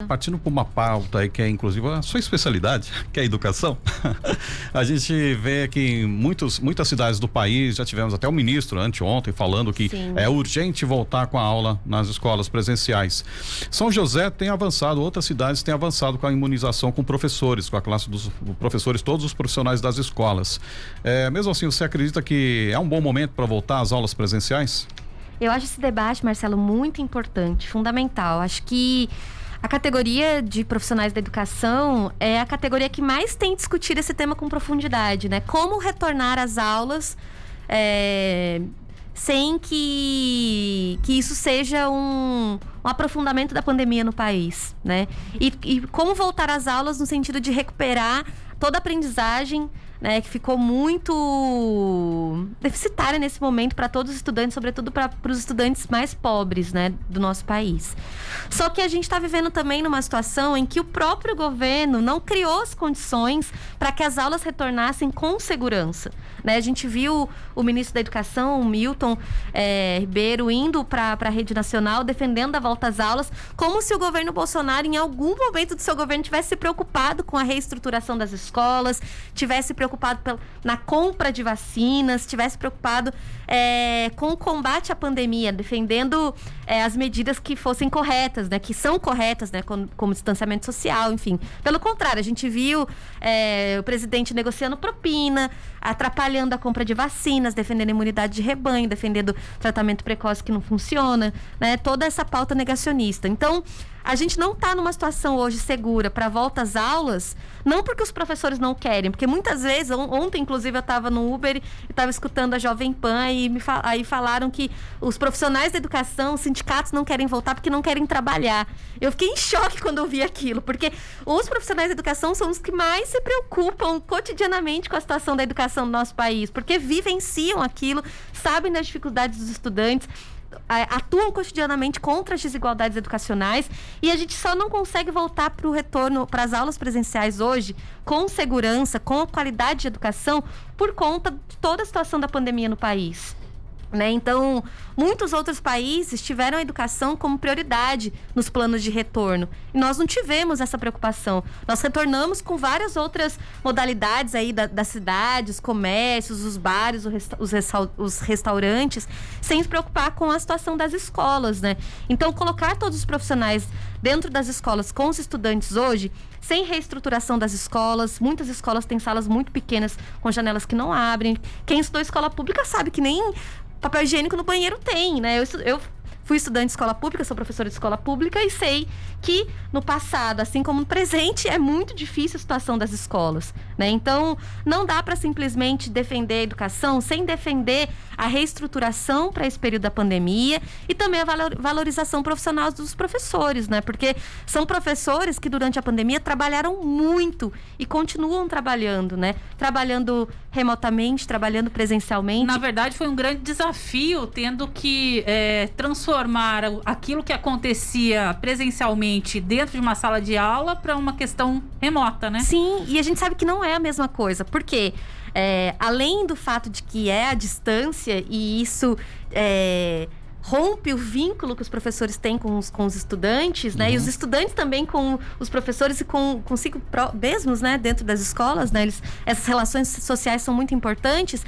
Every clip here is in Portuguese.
Partindo para uma pauta aí que é inclusive a sua especialidade, que é a educação, a gente vê que em muitas cidades do país, já tivemos até o ministro anteontem falando que Sim. é urgente voltar com a aula nas escolas presenciais. São José tem avançado, outras cidades têm avançado com a imunização com professores, com a classe dos professores, todos os profissionais das escolas. Mesmo assim, você acredita que é um bom momento para voltar às aulas presenciais? Eu acho esse debate, Marcelo, muito importante, fundamental. Acho que a categoria de profissionais da educação é a categoria que mais tem discutido esse tema com profundidade, né? Como retornar às aulas sem que isso seja um aprofundamento da pandemia no país, né? E como voltar às aulas no sentido de recuperar toda a aprendizagem, né, que ficou muito deficitária nesse momento para todos os estudantes, sobretudo para os estudantes mais pobres, né, do nosso país. Só que a gente está vivendo também numa situação em que o próprio governo não criou as condições para que as aulas retornassem com segurança, né? A gente viu o ministro da Educação, o Milton Ribeiro, indo para a rede nacional defendendo a volta às aulas, como se o governo Bolsonaro, em algum momento do seu governo, tivesse se preocupado com a reestruturação das escolas, tivesse preocupado na compra de vacinas, estivesse preocupado com o combate à pandemia, defendendo as medidas que fossem corretas, né, que são corretas, né, como distanciamento social, enfim. Pelo contrário, a gente viu o presidente negociando propina, atrapalhando a compra de vacinas, defendendo a imunidade de rebanho, defendendo tratamento precoce que não funciona, né, toda essa pauta negacionista. Então, a gente não está numa situação hoje segura para volta às aulas, não porque os professores não querem, porque muitas vezes, ontem inclusive eu estava no Uber e estava escutando a Jovem Pan e aí falaram que os profissionais da educação, os sindicatos não querem voltar porque não querem trabalhar. Eu fiquei em choque quando eu vi aquilo, porque os profissionais da educação são os que mais se preocupam cotidianamente com a situação da educação do nosso país, porque vivenciam aquilo, sabem das dificuldades dos estudantes, atuam cotidianamente contra as desigualdades educacionais, e a gente só não consegue voltar para o retorno para as aulas presenciais hoje com segurança, com qualidade de educação, por conta de toda a situação da pandemia no país, né? Então, muitos outros países tiveram a educação como prioridade nos planos de retorno. E nós não tivemos essa preocupação. Nós retornamos com várias outras modalidades aí da cidade, os comércios, os bares, os restaurantes, sem se preocupar com a situação das escolas, né? Então, colocar todos os profissionais dentro das escolas com os estudantes hoje, sem reestruturação das escolas, muitas escolas têm salas muito pequenas com janelas que não abrem. Quem estudou escola pública sabe que nem papel higiênico no banheiro tem, né? Eu fui estudante de escola pública, sou professora de escola pública e sei que no passado, assim como no presente, é muito difícil a situação das escolas, né? Então, não dá para simplesmente defender a educação sem defender a reestruturação para esse período da pandemia e também a valorização profissional dos professores, né? Porque são professores que durante a pandemia trabalharam muito e continuam trabalhando, né? Trabalhando remotamente, trabalhando presencialmente. Na verdade, foi um grande desafio, tendo que transformar aquilo que acontecia presencialmente dentro de uma sala de aula para uma questão remota, né? Sim, e a gente sabe que não é a mesma coisa, porque além do fato de que é a distância e isso rompe o vínculo que os professores têm com os estudantes, né? E os estudantes também com os professores e consigo mesmos, né? Dentro das escolas, né? Essas relações sociais são muito importantes.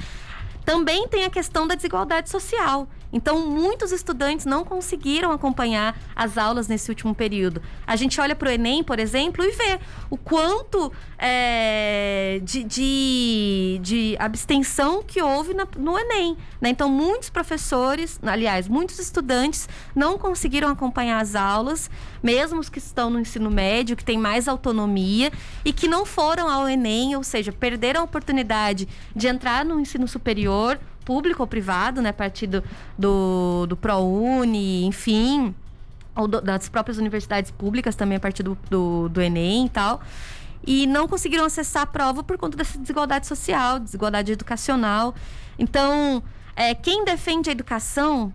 Também tem a questão da desigualdade social. Então, muitos estudantes não conseguiram acompanhar as aulas nesse último período. A gente olha para o Enem, por exemplo, e vê o quanto de abstenção que houve no Enem, né? Então, muitos professores, aliás, muitos estudantes não conseguiram acompanhar as aulas, mesmo os que estão no ensino médio, que têm mais autonomia e que não foram ao Enem, ou seja, perderam a oportunidade de entrar no ensino superior, público ou privado, né, a partir do ProUni, enfim, ou das próprias universidades públicas também a partir do Enem e tal, e não conseguiram acessar a prova por conta dessa desigualdade social, desigualdade educacional. Então, quem defende a educação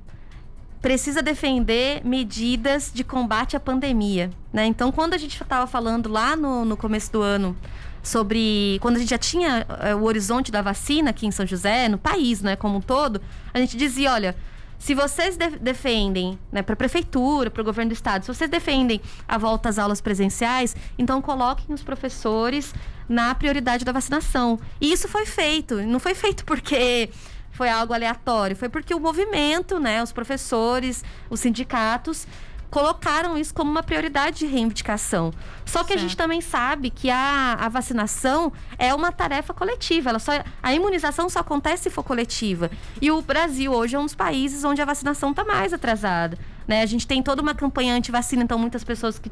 precisa defender medidas de combate à pandemia, né? Então, quando a gente estava falando lá no começo do ano sobre quando a gente já tinha o horizonte da vacina aqui em São José, no país, né, como um todo, a gente dizia, olha, se vocês defendem, né, para a prefeitura, para o governo do estado, se vocês defendem a volta às aulas presenciais, então coloquem os professores na prioridade da vacinação. E isso foi feito. Não foi feito porque foi algo aleatório, foi porque o movimento, né, os professores, os sindicatos colocaram isso como uma prioridade de reivindicação. Só que a gente também sabe que a vacinação é uma tarefa coletiva. A imunização só acontece se for coletiva. E o Brasil hoje é um dos países onde a vacinação está mais atrasada. Né? A gente tem toda uma campanha anti-vacina, então muitas pessoas que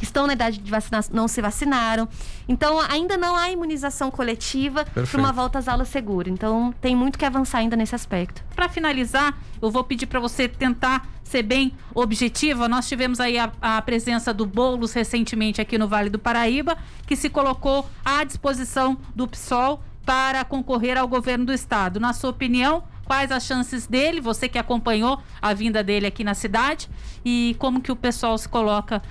estão na idade de vacinar não se vacinaram. Então ainda não há imunização coletiva para uma volta às aulas segura. Então tem muito que avançar ainda nesse aspecto. Para finalizar, eu vou pedir para você tentar ser bem objetiva. Nós tivemos aí a presença do Boulos recentemente aqui no Vale do Paraíba, que se colocou à disposição do PSOL para concorrer ao governo do estado. Na sua opinião, quais as chances dele, você que acompanhou a vinda dele aqui na cidade, e como que o pessoal se coloca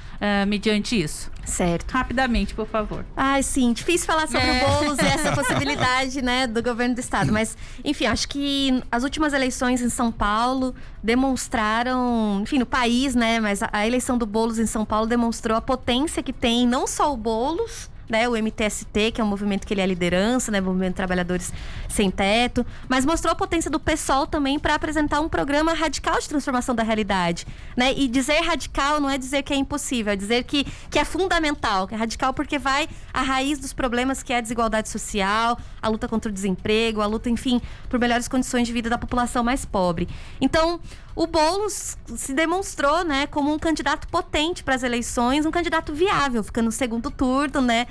mediante isso? Certo. Rapidamente, por favor. Sim, difícil falar sobre o Boulos e essa possibilidade, né, do governo do estado. Mas, enfim, acho que as últimas eleições em São Paulo demonstraram, enfim, no país, né, mas a eleição do Boulos em São Paulo demonstrou a potência que tem não só o Boulos, né, o MTST, que é um movimento que ele é a liderança, né, Movimento de Trabalhadores Sem Teto, mas mostrou a potência do PSOL também para apresentar um programa radical de transformação da realidade, né? E dizer radical não é dizer que é impossível, é dizer que é fundamental, que é radical porque vai à raiz dos problemas, que é a desigualdade social, a luta contra o desemprego, a luta, enfim, por melhores condições de vida da população mais pobre. Então, o Boulos se demonstrou, né, como um candidato potente para as eleições, um candidato viável, ficando no segundo turno, né,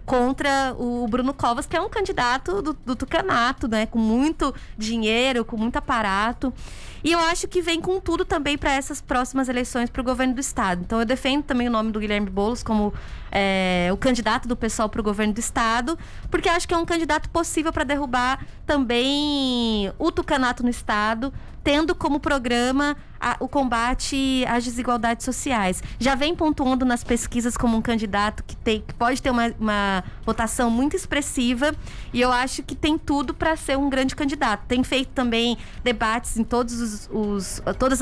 contra o Bruno Covas, que é um candidato do tucanato, né, com muito dinheiro, com muito aparato. E eu acho que vem com tudo também para essas próximas eleições para o governo do estado. Então eu defendo também o nome do Guilherme Boulos como o candidato do PSOL para o governo do estado, porque acho que é um candidato possível para derrubar também o tucanato no estado, tendo como programa o combate às desigualdades sociais. Já vem pontuando nas pesquisas como um candidato que pode ter uma votação muito expressiva, e eu acho que tem tudo para ser um grande candidato. Tem feito também debates em todas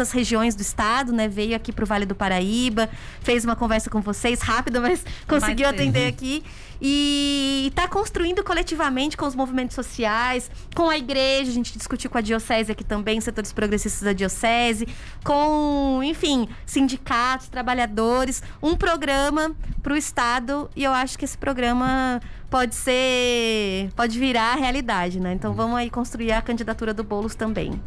as regiões do estado, né? Veio aqui para o Vale do Paraíba, fez uma conversa com vocês, rápida, mas conseguiu atender aqui. E está construindo coletivamente com os movimentos sociais, com a igreja, a gente discutiu com a diocese aqui também, setores progressistas da diocese, com, enfim, sindicatos, trabalhadores, um programa para o estado, e eu acho que esse programa pode virar realidade, né? Então vamos aí construir a candidatura do Boulos também.